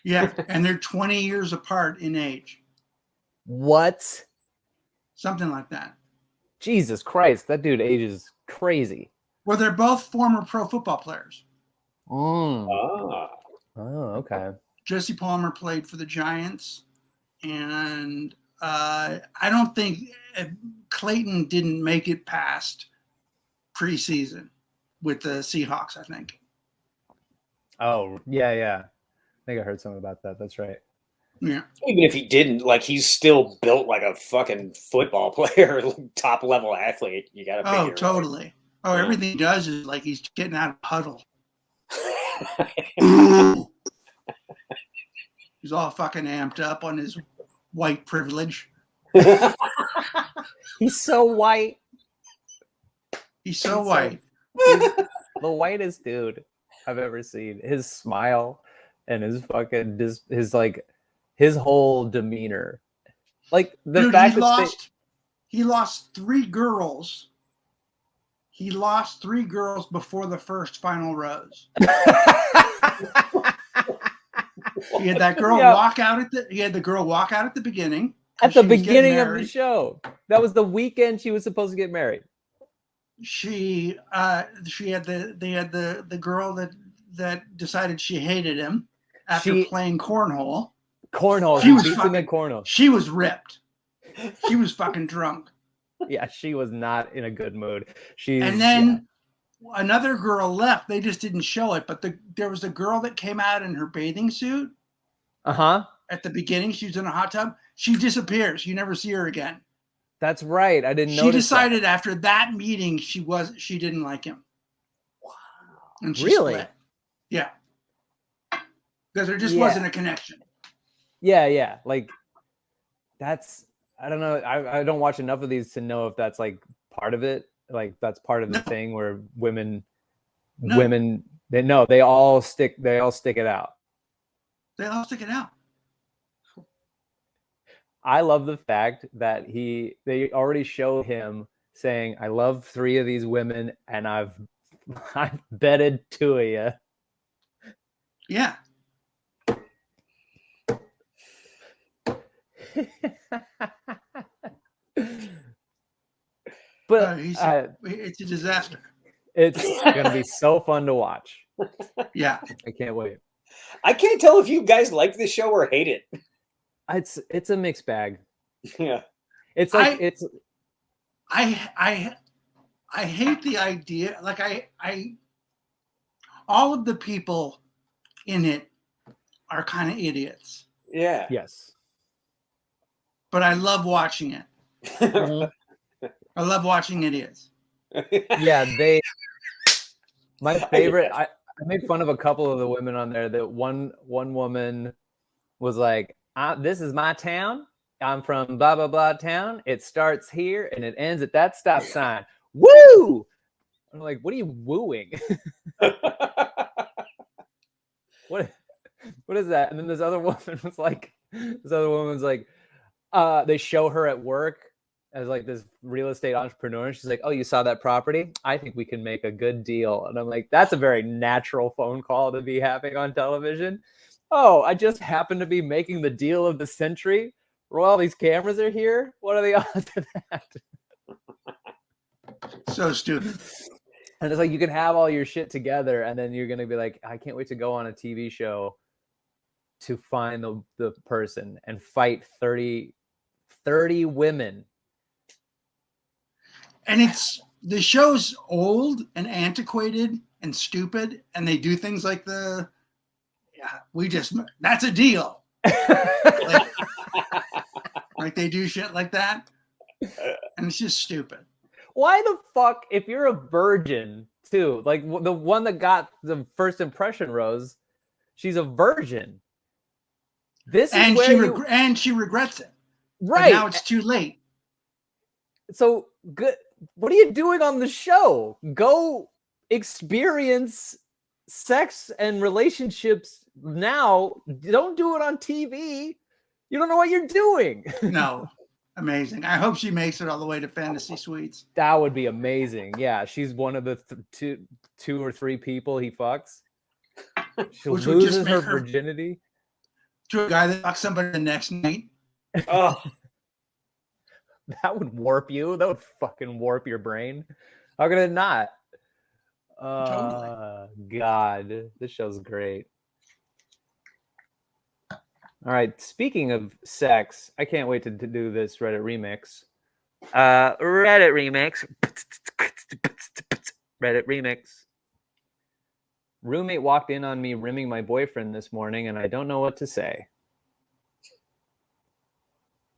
B: Yeah, and they're 20 years apart in age.
C: What?
B: Something like that.
C: Jesus Christ, that dude ages crazy.
B: Well, they're both former pro football players.
C: Oh, okay.
B: Jesse Palmer played for the Giants, and I don't think Clayton didn't make it past preseason with the Seahawks, I think.
C: Oh, yeah. I think I heard something about that. That's right.
B: Yeah.
D: Even if he didn't, like, he's still built like a fucking football player, top level athlete. You got to figure.
B: Oh, totally. Oh, everything he does is like he's getting out of huddle. He's all fucking amped up on his white privilege.
C: He's so white.
B: He's so white.
C: The whitest dude I've ever seen. His smile and his fucking his whole demeanor. Like the
B: Dude,
C: fact
B: he lost 3 girls. He lost 3 girls before the first final rose. He had that girl walk out at the beginning.
C: At the beginning of the show. That was the weekend she was supposed to get married.
B: She had the girl that decided she hated him after playing cornhole.
C: Cornhole.
B: She was
C: fucking cornhole.
B: She was ripped. She was fucking drunk.
C: Yeah, she was not in a good mood. She's
B: And then another girl left. They just didn't show it, but there was a girl that came out in her bathing suit
C: uh-huh.
B: at the beginning. She was in a hot tub. She disappears. You never see her again.
C: That's right. I didn't
B: She
C: notice
B: decided
C: that.
B: after that meeting she didn't like him.
D: Wow.
B: And she
C: Really?
B: split. Yeah. Because there just wasn't a connection.
C: Yeah. Like that's I don't know. I don't watch enough of these to know if that's like part of it. Like that's part of the thing where women they all stick it out.
B: They all stick it out.
C: I love the fact that they already show him saying, I love 3 of these women and I've bedded 2 of you.
B: Yeah.
C: But
B: it's a disaster.
C: It's gonna be so fun to watch.
B: Yeah.
C: I can't wait.
D: I can't tell if you guys like this show or hate it.
C: It's a mixed bag.
D: Yeah.
C: It's like
B: I hate the idea. Like all of the people in it are kind of idiots.
D: Yeah.
C: Yes.
B: But I love watching it. I love watching idiots.
C: Yeah, my favorite. I made fun of a couple of the women on there. That one woman was like, "This is my town. I'm from blah blah blah town. It starts here and it ends at that stop sign. Woo!" I'm like, "What are you wooing? What is that?" And then this other woman was like, they show her at work as like this real estate entrepreneur. She's like, "Oh, you saw that property? I think we can make a good deal." And I'm like, that's a very natural phone call to be having on television. Oh, I just happen to be making the deal of the century. Well, these cameras are here. What are the odds of that?
B: So stupid.
C: And it's like you can have all your shit together, and then you're gonna be like, I can't wait to go on a TV show to find the person and fight 30 women.
B: And the show's old and antiquated and stupid, and they do things like that's a deal. like they do shit like that, and it's just stupid.
C: Why the fuck, if you're a virgin too, like the one that got the first impression rose, she's a virgin. This is where
B: and she regrets it.
C: Right.
B: But now it's too late.
C: So good. What are you doing on the show? Go experience sex and relationships now. Don't do it on TV. You don't know what you're doing.
B: No. Amazing. I hope she makes it all the way to Fantasy Suites.
C: That would be amazing. Yeah, she's one of the two or three people he fucks. She loses her virginity
B: to a guy that fucks somebody the next night.
D: Oh.
C: That would warp you. That would fucking warp your brain. How could it not?
B: Totally.
C: God, this show's great. All right. Speaking of sex, I can't wait to do this Reddit remix. Reddit remix. Roommate walked in on me rimming my boyfriend this morning, and I don't know what to say.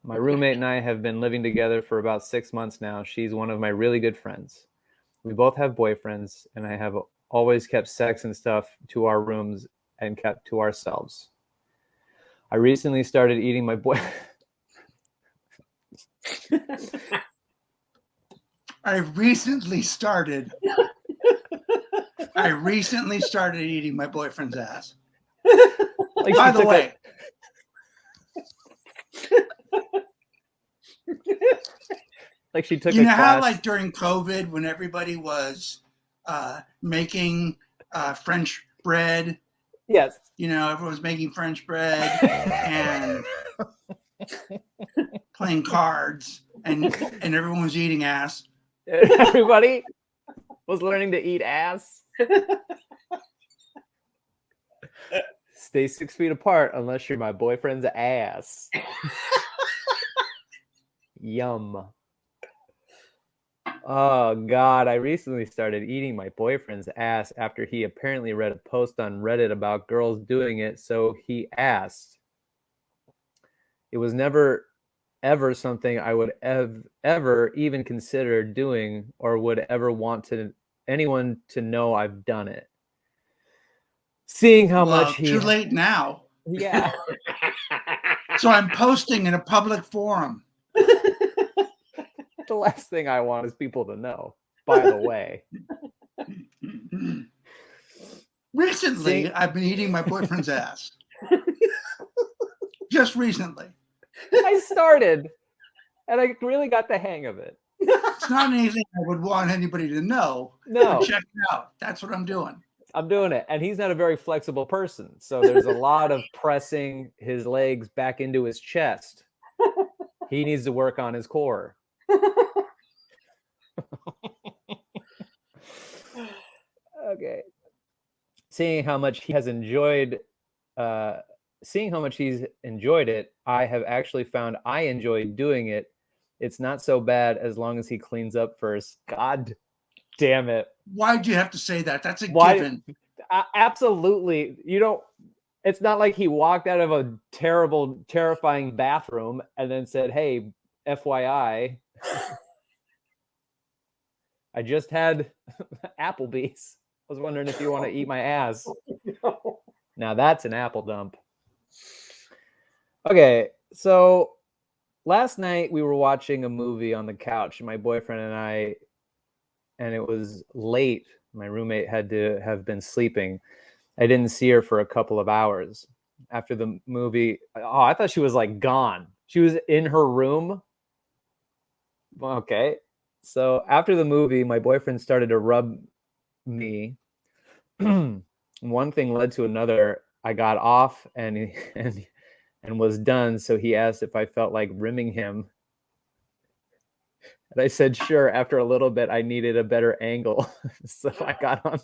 C: My roommate and I have been living together for about 6 months now. She's one of my really good friends. We both have boyfriends, and I have always kept sex and stuff to our rooms and kept to ourselves. I recently started eating my
B: I recently started eating my boyfriend's ass.
C: Like,
B: by the way.
C: Like she took
B: you know
C: a class.
B: How like during COVID when everybody was making French bread.
C: Yes.
B: You know, everyone was making French bread and playing cards and everyone was eating ass.
C: Everybody was learning to eat ass. Stay 6 feet apart unless you're my boyfriend's ass. Yum. Oh God, I recently started eating my boyfriend's ass after he apparently read a post on Reddit about girls doing it, so he asked. It was never ever something I would ever even consider doing or would ever want anyone to know I've done it. Seeing how much he
B: too late now.
C: Yeah.
B: So I'm posting in a public forum.
C: The last thing I want is people to know, by the way.
B: Recently, I've been eating my boyfriend's ass. Just recently.
C: I started, and I really got the hang of it.
B: It's not anything I would want anybody to know.
C: No.
B: But check it out. That's what I'm doing.
C: I'm doing it. And he's not a very flexible person. So there's a lot of pressing his legs back into his chest. He needs to work on his core. Okay. Seeing how much he's enjoyed it, I have actually found I enjoy doing it. It's not so bad as long as he cleans up first. God damn it.
B: Why'd you have to say that? That's a given.
C: Absolutely. It's not like he walked out of a terrifying bathroom and then said, "Hey, FYI, I just had Applebee's. I was wondering if you want to eat my ass."
D: No.
C: Now that's an apple dump. Okay, so last night we were watching a movie on the couch, my boyfriend and I, and it was late. My roommate had to have been sleeping. I didn't see her for a couple of hours. After the movie, I thought she was like gone. She was in her room. Okay. So after the movie, my boyfriend started to rub me. One thing led to another. I got off and was done. So he asked if I felt like rimming him. And I said, sure. After a little bit, I needed a better angle. So I got on.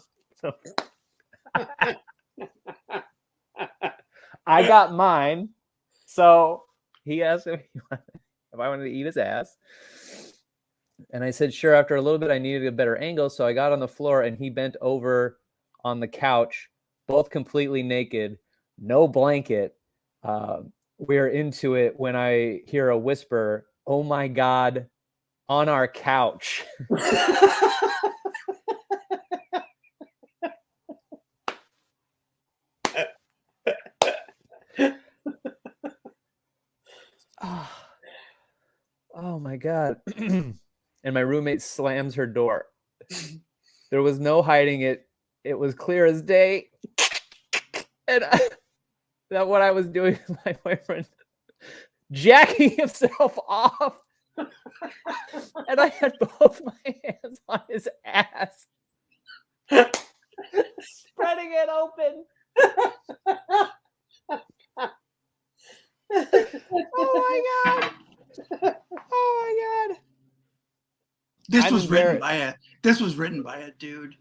C: I got mine. So he asked if I wanted to eat his ass. And I said, sure. After a little bit, I needed a better angle. So I got on the floor and he bent over on the couch, both completely naked, no blanket. We're into it when I hear a whisper, "Oh my God," on our couch. Oh my God. And my roommate slams her door. There was no hiding it. It was clear as day. And that what I was doing with my boyfriend, jacking himself off. And I had both my hands on his ass, spreading it open. Oh my God. Oh my God.
B: This was written by a dude.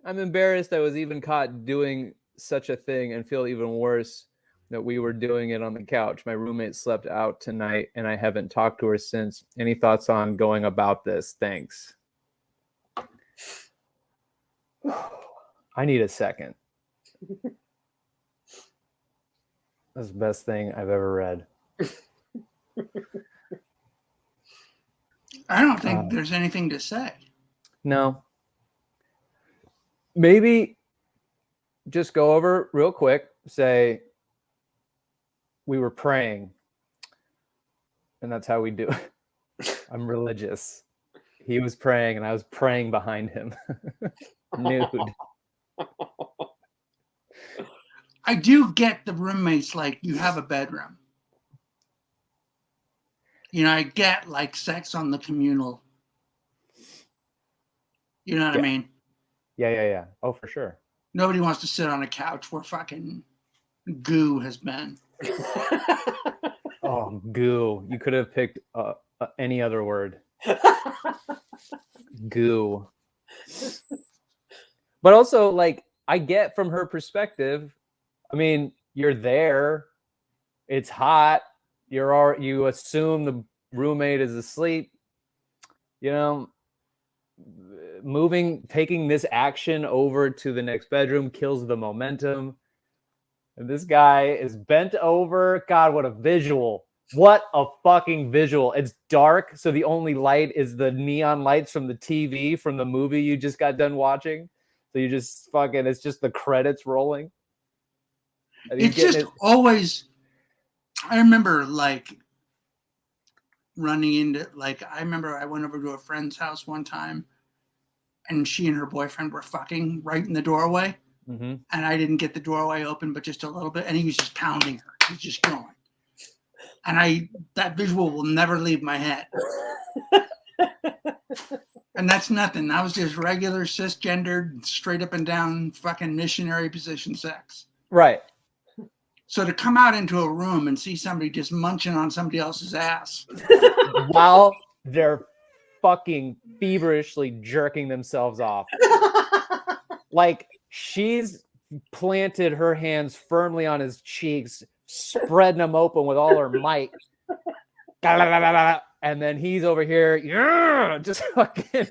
C: I'm embarrassed I was even caught doing such a thing and feel even worse that we were doing it on the couch. My roommate slept out tonight and I haven't talked to her since. Any thoughts on going about this? Thanks. I need a second. That's the best thing I've ever read.
B: I don't think there's anything to say.
C: No. Maybe just go over real quick, say, we were praying. And that's how we do it. I'm religious. He was praying and I was praying behind him. Nude.
B: I do get the roommates, like, you have a bedroom. You know, I get like sex on the communal. You know what I mean?
C: Yeah. Oh, for sure.
B: Nobody wants to sit on a couch where fucking goo has been.
C: Oh, goo. You could have picked any other word. Goo. But also, like, I get from her perspective, I mean, you're there. It's hot. You assume the roommate is asleep. You know, taking this action over to the next bedroom kills the momentum. And this guy is bent over. God, what a visual. What a fucking visual. It's dark, so the only light is the neon lights from the TV from the movie you just got done watching. So you just fucking, it's just the credits rolling.
B: It's just always, I remember like running into, like, I remember I went over to a friend's house one time and she and her boyfriend were fucking right in the doorway.
C: Mm-hmm.
B: And I didn't get the doorway open, but just a little bit. And he was just pounding her. He was just going. And that visual will never leave my head. And that's nothing. That was just regular cisgendered, straight up and down fucking missionary position sex.
C: Right.
B: So to come out into a room and see somebody just munching on somebody else's ass
C: while they're fucking feverishly jerking themselves off. Like she's planted her hands firmly on his cheeks, spreading them open with all her might. And then he's over here, just fucking.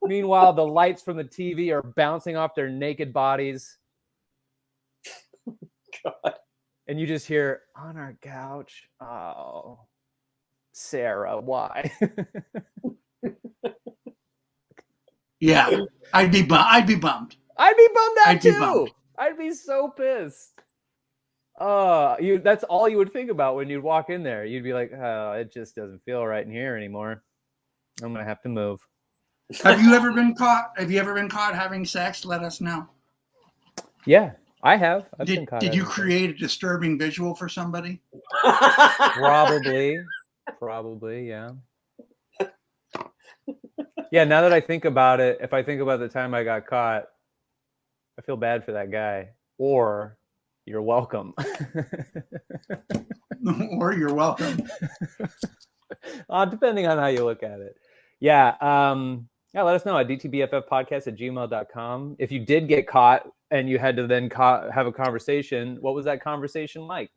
C: Meanwhile, the lights from the TV are bouncing off their naked bodies.
D: God.
C: And you just hear, on our couch. Oh, Sarah, why?
B: Yeah, I'd be bummed.
C: I'd be bummed out too. I'd be so pissed. That's all you would think about when you'd walk in there. You'd be like, oh, it just doesn't feel right in here anymore. I'm gonna have to move.
B: Have you ever been caught? Have you ever been caught having sex? Let us know.
C: Yeah, I have. I've been caught.
B: Did you create a disturbing visual for somebody?
C: Probably, yeah. Yeah, now that I think about it, if I think about the time I got caught, I feel bad for that guy. Or you're welcome.
B: Or you're welcome.
C: Depending on how you look at it. Yeah. Let us know at dtbffpodcast@gmail.com. If you did get caught and you had to then have a conversation, what was that conversation like?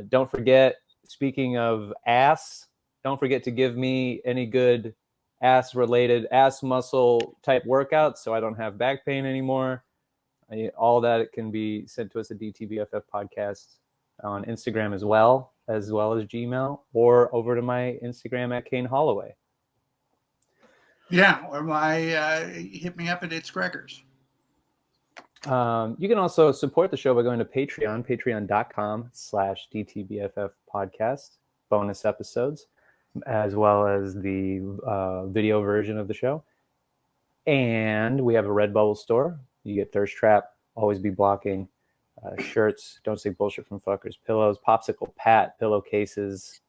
C: Don't forget, speaking of ass, don't forget to give me any good ass-related ass muscle type workouts so I don't have back pain anymore. All that can be sent to us at DTBFF Podcast on Instagram as well as Gmail, or over to my Instagram at Kane Holloway.
B: Yeah, or hit me up at It's Gregors.
C: You can also support the show by going to Patreon, patreon.com/DTBFF Podcast, bonus episodes, as well as the video version of the show. And we have a Redbubble store. You get Thirst Trap, Always Be Blocking, shirts, Don't Say Bullshit from Fuckers, pillows, Popsicle Pat, pillowcases,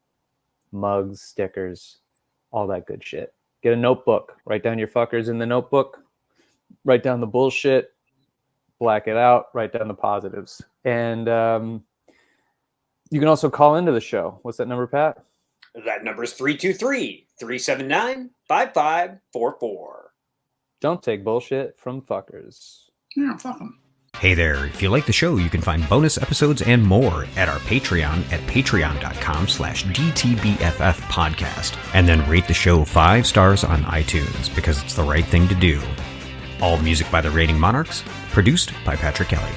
C: mugs, stickers, all that good shit. Get a notebook. Write down your fuckers in the notebook. Write down the bullshit. Black it out. Write down the positives. And you can also call into the show. What's that number, Pat?
D: That number is 323-379-5544.
C: Don't take bullshit from fuckers.
B: Yeah, fuck them.
A: Hey there, if you like the show, you can find bonus episodes and more at our Patreon at patreon.com/DTBFF podcast. And then rate the show 5 stars on iTunes because it's the right thing to do. All music by the Rating Monarchs, produced by Patrick Kelly.